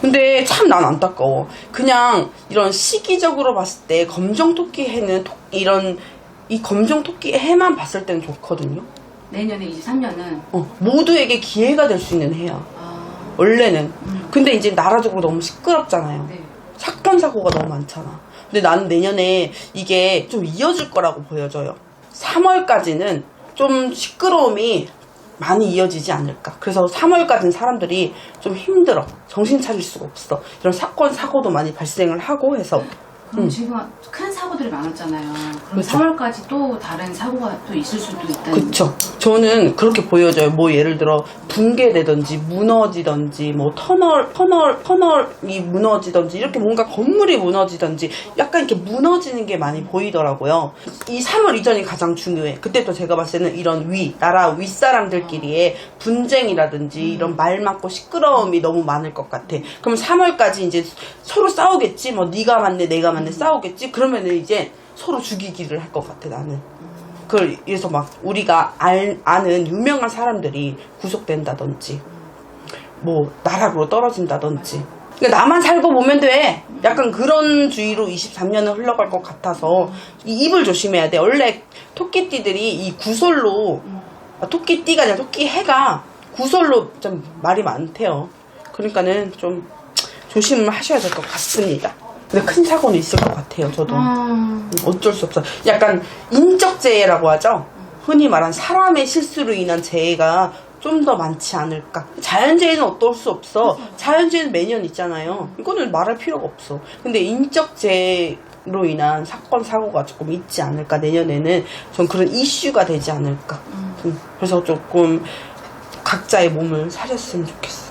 근데 참 난 안타까워. 그냥 이런 시기적으로 봤을 때 검정토끼 해는 이 검정토끼 해만 봤을 때는 좋거든요. 내년에 23년은 모두에게 기회가 될 수 있는 해야. 원래는. 근데 이제 나라적으로 너무 시끄럽잖아요. 네. 사건 사고가 너무 많잖아. 근데 나는 내년에 이게 좀 이어질 거라고 보여져요. 3월까지는 좀 시끄러움이 많이 이어지지 않을까. 그래서 3월까지는 사람들이 좀 힘들어. 정신 차릴 수가 없어. 이런 사건 사고도 많이 발생을 하고 해서. 그럼 지금 큰 사고들이 많았잖아요. 그럼 그렇죠. 3월까지 또 다른 사고가 또 있을 수도 있다는. 그쵸. 저는 그렇게 보여져요. 뭐 예를 들어 붕괴되든지 무너지든지 뭐 터널이 무너지든지 이렇게 뭔가 건물이 무너지든지 약간 이렇게 무너지는 게 많이 보이더라고요. 이 3월 이전이 가장 중요해. 그때 또 제가 봤을 때는 이런 나라 윗사람들끼리의 분쟁이라든지 이런 말 많고 시끄러움이 너무 많을 것 같아. 그럼 3월까지 이제 서로 싸우겠지. 뭐 네가 맞네 내가 맞네 싸우겠지. 그러면은 이제 서로 죽이기를 할 것 같아 나는. 그래서 막 우리가 아는 유명한 사람들이 구속된다든지 뭐 나락으로 떨어진다든지. 그러니까 나만 살고 보면 돼. 약간 그런 주의로 23년은 흘러갈 것 같아서 이 입을 조심해야 돼. 원래 토끼띠들이 이 구설로 토끼띠가 아니라 토끼해가 구설로 좀 말이 많대요. 그러니까는 좀 조심을 하셔야 될 것 같습니다. 근데 큰 사고는 있을 것 같아요. 저도 어쩔 수 없어. 약간 인적 재해라고 하죠. 흔히 말한 사람의 실수로 인한 재해가 좀 더 많지 않을까. 자연재해는 어떨 수 없어. 자연재해는 매년 있잖아요. 이거는 말할 필요가 없어. 근데 인적 재해로 인한 사건 사고가 조금 있지 않을까. 내년에는 좀 그런 이슈가 되지 않을까. 그래서 조금 각자의 몸을 사셨으면 좋겠어.